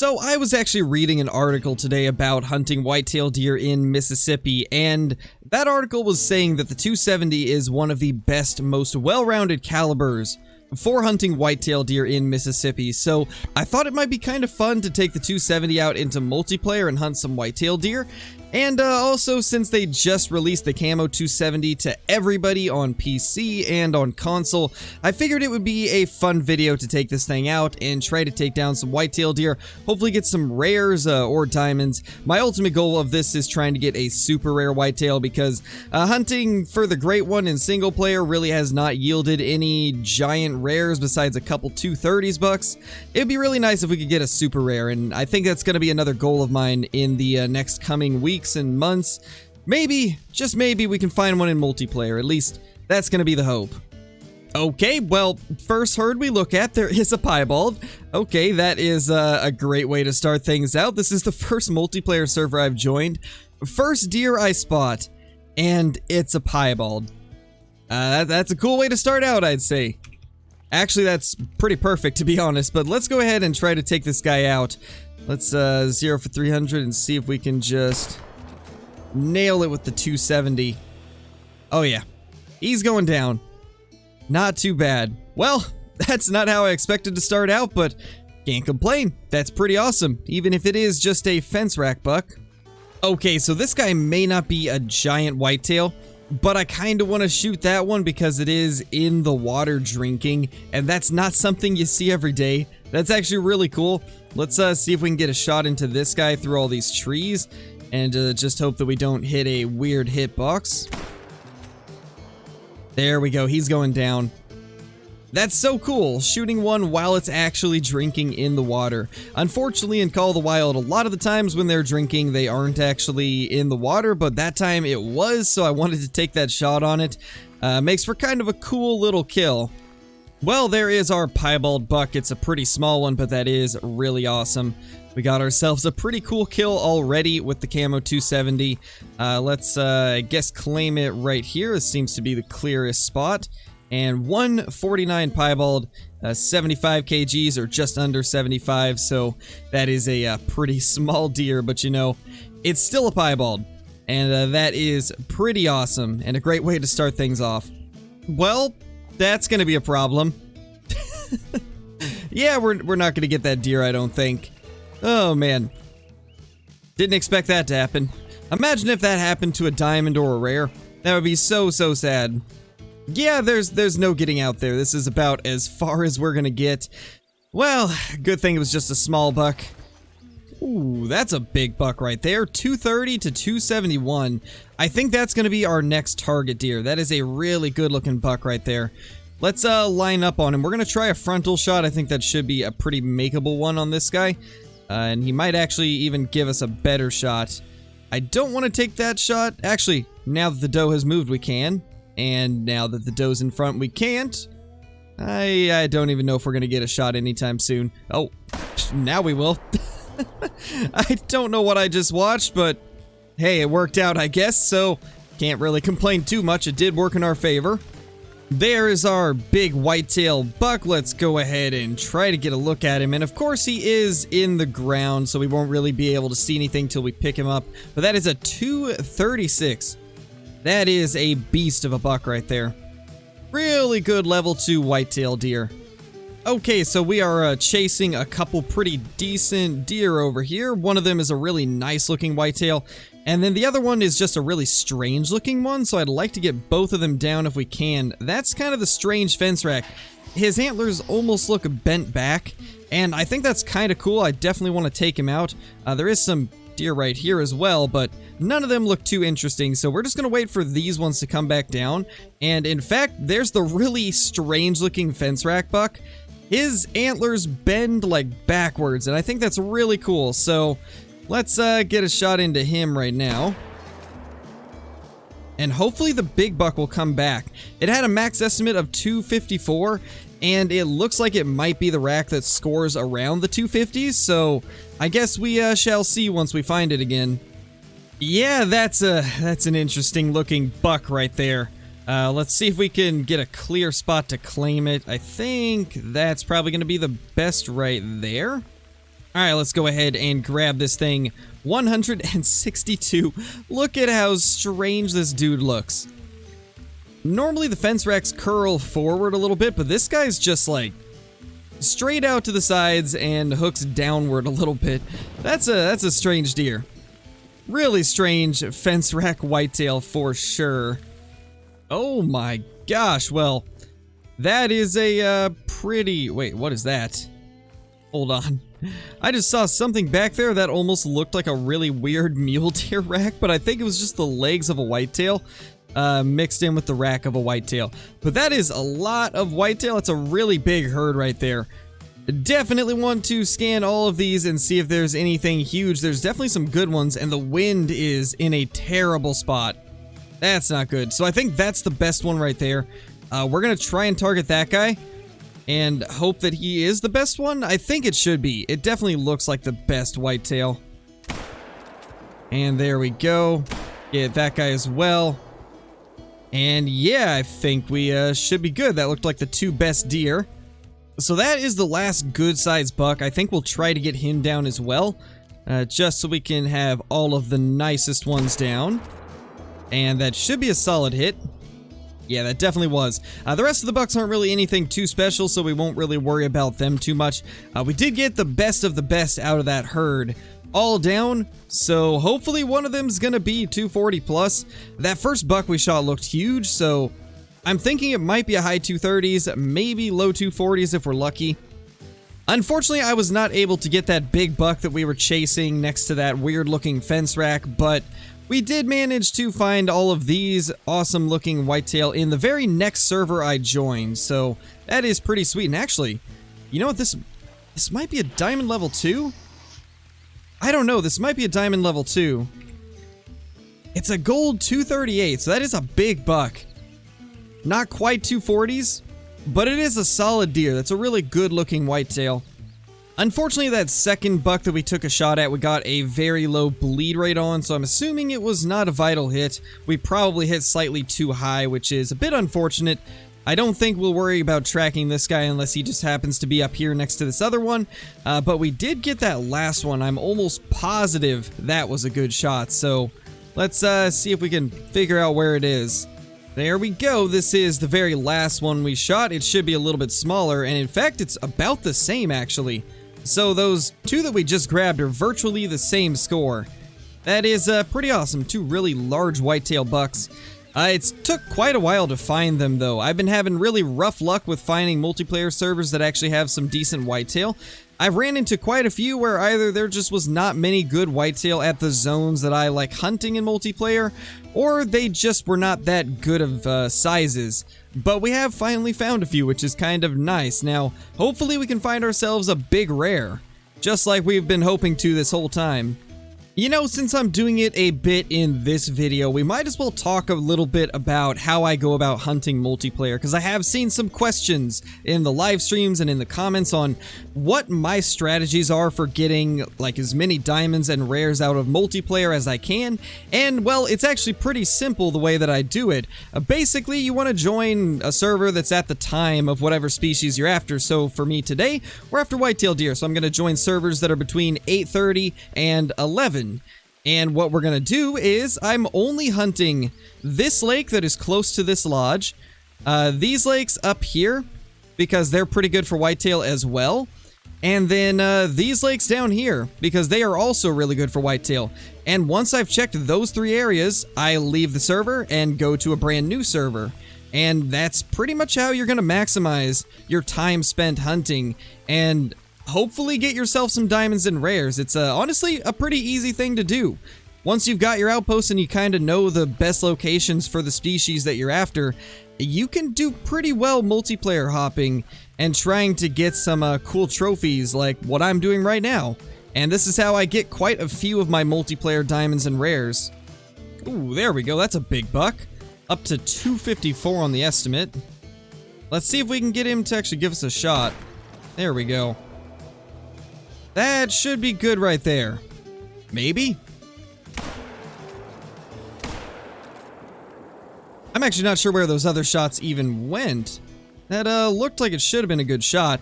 So I was actually reading an article today about hunting whitetail deer in Mississippi, and that article was saying that the 270 is one of the best, most well-rounded calibers for hunting whitetail deer in Mississippi. So I thought it might be kind of fun to take the 270 out into multiplayer and hunt some whitetail deer. And also, since they just released the Camo 270 to everybody on PC and on console, I figured it would be a fun video to take this thing out and try to take down some whitetail deer, hopefully get some rares or diamonds. My ultimate goal of this is trying to get a super rare whitetail, because hunting for the great one in single player really has not yielded any giant rares besides a couple 230s bucks. It'd be really nice if we could get a super rare, and I think that's going to be another goal of mine in the next coming weeks and months. Maybe, just maybe, we can find one in multiplayer. At least that's gonna be the hope. Okay, well, first herd we look at, there is a piebald. Okay, that is a great way to start things out. This is the first multiplayer server I've joined. First deer I spot, and it's a piebald. That's a cool way to start out, I'd say. Actually, that's pretty perfect, to be honest, but let's go ahead and try to take this guy out. Let's 0 for 300 and see if we can just nail it with the 270. Oh yeah, he's going down. Not too bad. Well, that's not how I expected to start out, but can't complain. That's pretty awesome, even if it is just a fence rack buck. Okay, so this guy may not be a giant whitetail, but I kind of want to shoot that one because it is in the water drinking, and that's not something you see every day. That's actually really cool. Let's see if we can get a shot into this guy through all these trees, and just hope that we don't hit a weird hitbox. There we go, he's going down. That's so cool, shooting one while it's actually drinking in the water. Unfortunately, in Call of the Wild, a lot of the times when they're drinking, they aren't actually in the water, but that time it was, so I wanted to take that shot on it. Makes for kind of a cool little kill. Well, there is our piebald buck. It's a pretty small one, but that is really awesome. We got ourselves a pretty cool kill already with the Camo 270. Let's, I guess, claim it right here. This seems to be the clearest spot. And 149 piebald, 75 kgs, or just under 75, so that is a pretty small deer, but you know, it's still a piebald. And that is pretty awesome, and a great way to start things off. Well, that's gonna be a problem. Yeah, we're not gonna get that deer, I don't think. Oh man, didn't expect that to happen. Imagine if that happened to a diamond or a rare. That would be so sad. Yeah, there's no getting out there. This is about as far as we're gonna get. Well, good thing it was just a small buck. Ooh, that's a big buck right there. 230 to 271. I think that's gonna be our next target deer. That is a really good looking buck right there. Let's line up on him. We're gonna try a frontal shot. I think that should be a pretty makeable one on this guy. And he might actually even give us a better shot. I don't want to take that shot. Actually, now that the doe has moved, we can. And now that the doe's in front, we can't. I don't even know if we're gonna get a shot anytime soon. Oh, now we will. I don't know what I just watched, but hey, it worked out, I guess, so can't really complain too much. It did work in our favor. There is our big whitetail buck. Let's go ahead and try to get a look at him. And of course, he is in the ground, so we won't really be able to see anything till we pick him up. But that is a 236. That is a beast of a buck right there. Really good level 2 whitetail deer. Okay, so we are chasing a couple pretty decent deer over here. One of them is a really nice looking whitetail, and then the other one is just a really strange looking one, so I'd like to get both of them down if we can. That's kind of the strange fence rack. His antlers almost look bent back, and I think that's kind of cool. I definitely want to take him out. There is some deer right here as well, but none of them look too interesting, so we're just gonna wait for these ones to come back down. And in fact, there's the really strange looking fence rack buck. His antlers bend like backwards, and I think that's really cool, so let's get a shot into him right now. And hopefully the big buck will come back. It had a max estimate of 254, and it looks like it might be the rack that scores around the 250s, so I guess we shall see once we find it again. Yeah, that's an interesting looking buck right there. Let's see if we can get a clear spot to claim it. I think that's probably going to be the best right there. All right, let's go ahead and grab this thing. 162. Look at how strange this dude looks. Normally the fence racks curl forward a little bit, but this guy's just like straight out to the sides and hooks downward a little bit. That's a strange deer. Really strange fence rack whitetail for sure. Oh my gosh, well, that is a pretty... Wait, what is that? Hold on. I just saw something back there that almost looked like a really weird mule deer rack, but I think it was just the legs of a whitetail mixed in with the rack of a whitetail. But that is a lot of whitetail. It's a really big herd right there. Definitely want to scan all of these and see if there's anything huge. There's definitely some good ones, and the wind is in a terrible spot. That's not good. So I think that's the best one right there. We're going to try and target that guy and hope that he is the best one. I think it should be. It definitely looks like the best whitetail. And there we go. Get that guy as well. And yeah, I think we should be good. That looked like the two best deer. So that is the last good sized buck. I think we'll try to get him down as well, just so we can have all of the nicest ones down. And that should be a solid hit. Yeah, that definitely was. The rest of the bucks aren't really anything too special, so we won't really worry about them too much. We did get the best of the best out of that herd all down, so hopefully one of them's gonna be 240 plus. That first buck we shot looked huge, so I'm thinking it might be a high 230s, maybe low 240s if we're lucky. Unfortunately, I was not able to get that big buck that we were chasing next to that weird looking fence rack, but we did manage to find all of these awesome looking whitetail in the very next server I joined, so that is pretty sweet. And actually, you know what, this might be a diamond level 2? I don't know, this might be a diamond level 2. It's a gold 238, so that is a big buck. Not quite 240s, but it is a solid deer. That's a really good looking whitetail. Unfortunately, that second buck that we took a shot at, we got a very low bleed rate on, so I'm assuming it was not a vital hit. We probably hit slightly too high, which is a bit unfortunate. I don't think we'll worry about tracking this guy unless he just happens to be up here next to this other one, but we did get that last one. I'm almost positive that was a good shot, so let's see if we can figure out where it is. There we go. This is the very last one we shot. It should be a little bit smaller, and in fact, it's about the same, actually. So those two that we just grabbed are virtually the same score. That is pretty awesome. Two really large whitetail bucks. It's took quite a while to find them, though. I've been having really rough luck with finding multiplayer servers that actually have some decent whitetail. I've ran into quite a few where either there just was not many good whitetail at the zones that I like hunting in multiplayer, or they just were not that good of sizes. But we have finally found a few, which is kind of nice. Now, hopefully we can find ourselves a big rare, just like we've been hoping to this whole time. You know, since I'm doing it a bit in this video, we might as well talk a little bit about how I go about hunting multiplayer, because I have seen some questions in the live streams and in the comments on what my strategies are for getting like as many diamonds and rares out of multiplayer as I can. And well, it's actually pretty simple the way that I do it. Basically, you want to join a server that's at the time of whatever species you're after. So for me today, we're after whitetail deer, so I'm going to join servers that are between 8:30 and 11. And what we're going to do is I'm only hunting this lake that is close to this lodge, these lakes up here, because they're pretty good for whitetail as well, and then these lakes down here, because they are also really good for whitetail. And once I've checked those three areas, I leave the server and go to a brand new server. And that's pretty much how you're going to maximize your time spent hunting and hopefully get yourself some diamonds and rares. It's honestly a pretty easy thing to do. Once you've got your outposts and you kind of know the best locations for the species that you're after, you can do pretty well multiplayer hopping and trying to get some cool trophies like what I'm doing right now. And this is how I get quite a few of my multiplayer diamonds and rares. Ooh, there we go. That's a big buck. Up to 254 on the estimate. Let's see if we can get him to actually give us a shot. There we go. That should be good right there. Maybe? I'm actually not sure where those other shots even went. That looked like it should have been a good shot.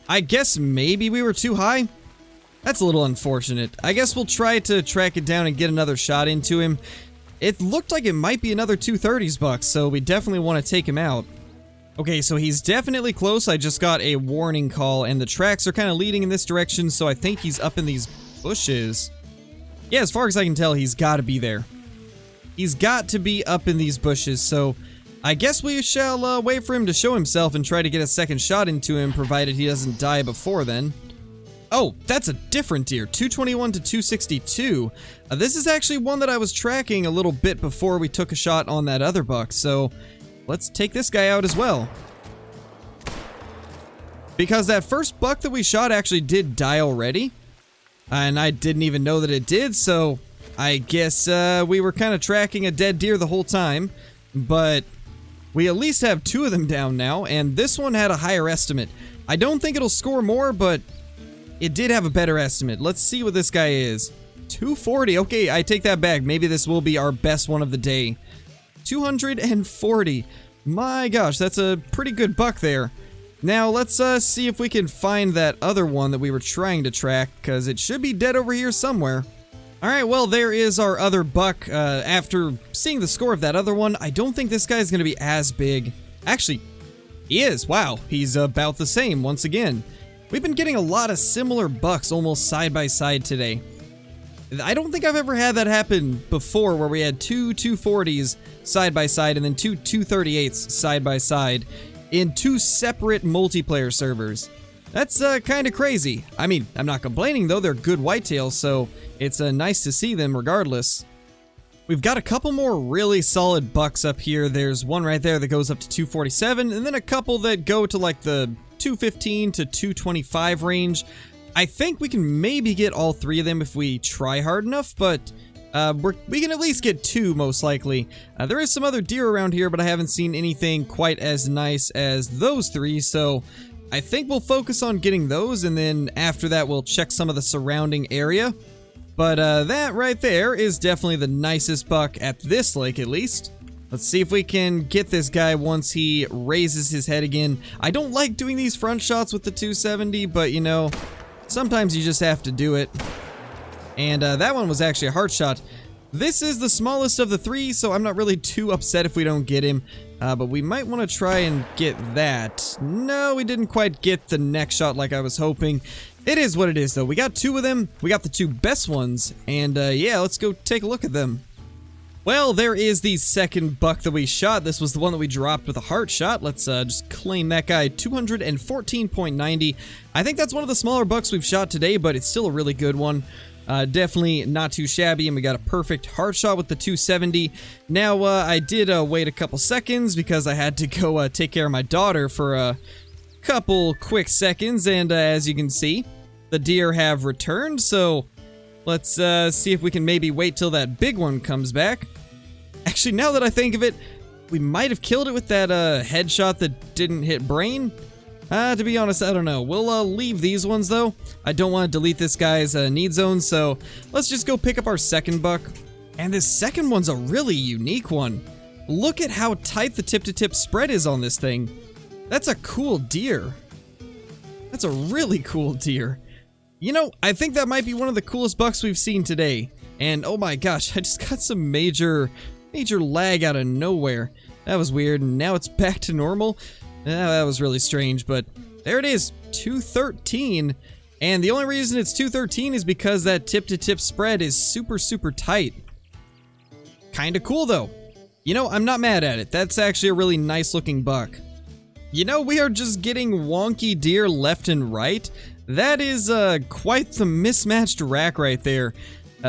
I guess maybe we were too high. That's a little unfortunate. I guess we'll try to track it down and get another shot into him. It looked like it might be another 230s buck, so we definitely want to take him out. Okay, so he's definitely close. I just got a warning call, and the tracks are kind of leading in this direction, so I think he's up in these bushes. Yeah, as far as I can tell, he's got to be there. He's got to be up in these bushes, so I guess we shall wait for him to show himself and try to get a second shot into him, provided he doesn't die before then. Oh, that's a different deer, 221 to 262. This is actually one that I was tracking a little bit before we took a shot on that other buck, so let's take this guy out as well. Because that first buck that we shot actually did die already, and I didn't even know that it did, so I guess we were kind of tracking a dead deer the whole time, but we at least have 2 of them down now, and this one had a higher estimate. I don't think it'll score more, but it did have a better estimate. Let's see what this guy is. 240. Okay, I take that back. Maybe this will be our best one of the day. 240. My gosh, that's a pretty good buck there. Now, let's see if we can find that other one that we were trying to track, because it should be dead over here somewhere. Alright, well, there is our other buck. After seeing the score of that other one, I don't think this guy's going to be as big. Actually, he is. Wow, he's about the same once again. We've been getting a lot of similar bucks almost side by side today. I don't think I've ever had that happen before, where we had 2 240s side by side and then 2 238s side by side in 2 separate multiplayer servers. That's kind of crazy. I mean, I'm not complaining though, they're good whitetails, so it's nice to see them regardless. We've got a couple more really solid bucks up here. There's one right there that goes up to 247, and then a couple that go to like the 215 to 225 range. I think we can maybe get all 3 of them if we try hard enough, but we can at least get 2 most likely. There is some other deer around here, but I haven't seen anything quite as nice as those 3, so I think we'll focus on getting those, and then after that we'll check some of the surrounding area. But that right there is definitely the nicest buck at this lake, at least. Let's see if we can get this guy once he raises his head again. I don't like doing these front shots with the 270, but you know, sometimes you just have to do it. And that one was actually a heart shot. This is the smallest of the 3, so I'm not really too upset if we don't get him. But we might want to try and get that. No, we didn't quite get the neck shot like I was hoping. It is what it is, though. We got 2 of them. We got the 2 best ones. And yeah, let's go take a look at them. Well, there is the second buck that we shot. This was the one that we dropped with a heart shot. Let's just claim that guy, 214.90. I think that's one of the smaller bucks we've shot today, but it's still a really good one. Definitely not too shabby, and we got a perfect heart shot with the 270. Now, I did wait a couple seconds because I had to go take care of my daughter for a couple quick seconds, and as you can see, the deer have returned, so let's see if we can maybe wait till that big one comes back. Actually, now that I think of it, we might have killed it with that headshot that didn't hit brain. To be honest, I don't know. We'll leave these ones, though. I don't want to delete this guy's need zone, so let's just go pick up our second buck. And this second one's a really unique one. Look at how tight the tip-to-tip spread is on this thing. That's a cool deer. That's a really cool deer. You know, I think that might be one of the coolest bucks we've seen today. And oh my gosh, I just got some major lag out of nowhere. That was weird, and now it's back to normal. That was really strange, but there it is, 213. And the only reason it's 213 is because that tip-to-tip spread is super, super tight. Kinda cool, though. You know, I'm not mad at it. That's actually a really nice-looking buck. You know, we are just getting wonky deer left and right. That is quite the mismatched rack right there.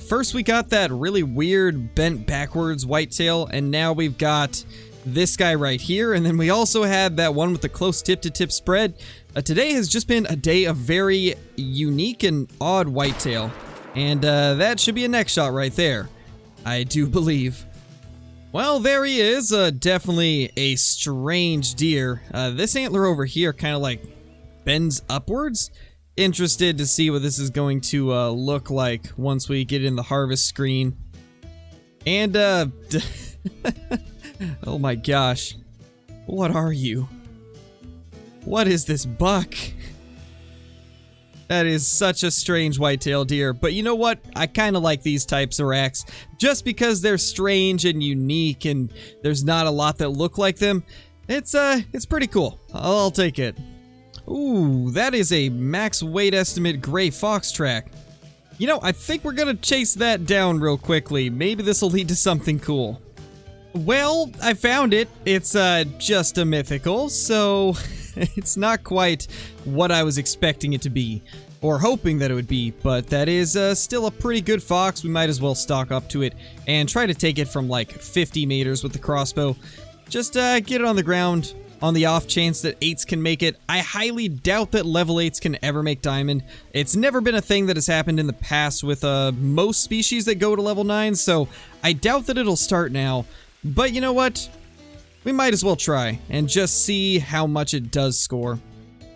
First we got that really weird bent backwards whitetail, and now we've got this guy right here, and then we also had that one with the close tip-to-tip spread. Today has just been a day of very unique and odd whitetail, and that should be a neck shot right there, I do believe. Well, there he is, definitely a strange deer. This antler over here kind of like bends upwards. Interested to see what this is going to look like once we get in the harvest screen. And oh my gosh, what are you? What is this buck? That is such a strange whitetail deer, but you know what? I kind of like these types of racks just because they're strange and unique and there's not a lot that look like them. It's pretty cool. I'll take it. Ooh, that is a max weight estimate gray fox track. You know, I think we're gonna chase that down real quickly. Maybe this will lead to something cool. Well, I found it. It's just a mythical, so it's not quite what I was expecting it to be, or hoping that it would be, but that is still a pretty good fox. We might as well stalk up to it and try to take it from like 50 meters with the crossbow. Just get it on the ground on the off chance that 8s can make it. I highly doubt that level 8s can ever make diamond. It's never been a thing that has happened in the past with most species that go to level 9, so I doubt that it'll start now. But you know what? We might as well try and just see how much it does score.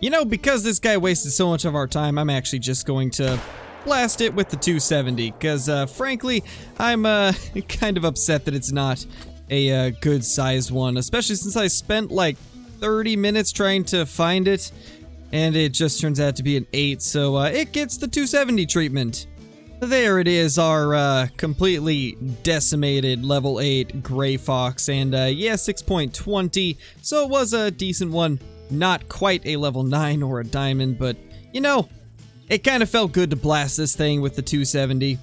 You know, because this guy wasted so much of our time, I'm actually just going to blast it with the 270, because frankly, I'm kind of upset that it's not a good sized one, especially since I spent like 30 minutes trying to find it, and it just turns out to be an 8, so it gets the 270 treatment. There it is, our completely decimated level 8 gray fox, and yeah, 6.20, so it was a decent one. Not quite a level 9 or a diamond, but you know, it kind of felt good to blast this thing with the 270.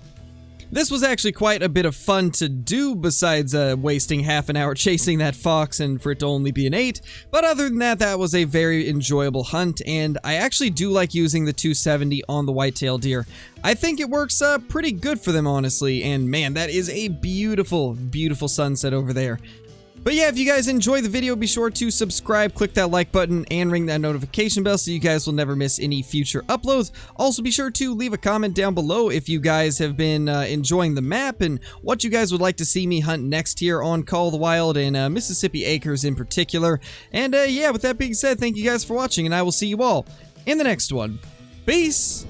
This was actually quite a bit of fun to do besides wasting half an hour chasing that fox and for it to only be an 8. But other than that, that was a very enjoyable hunt, and I actually do like using the 270 on the whitetail deer. I think it works pretty good for them, honestly, and man, that is a beautiful, beautiful sunset over there. But yeah, if you guys enjoy the video, be sure to subscribe, click that like button, and ring that notification bell so you guys will never miss any future uploads. Also, be sure to leave a comment down below if you guys have been enjoying the map and what you guys would like to see me hunt next here on Call of the Wild and Mississippi Acres in particular. And yeah, with that being said, thank you guys for watching, and I will see you all in the next one. Peace!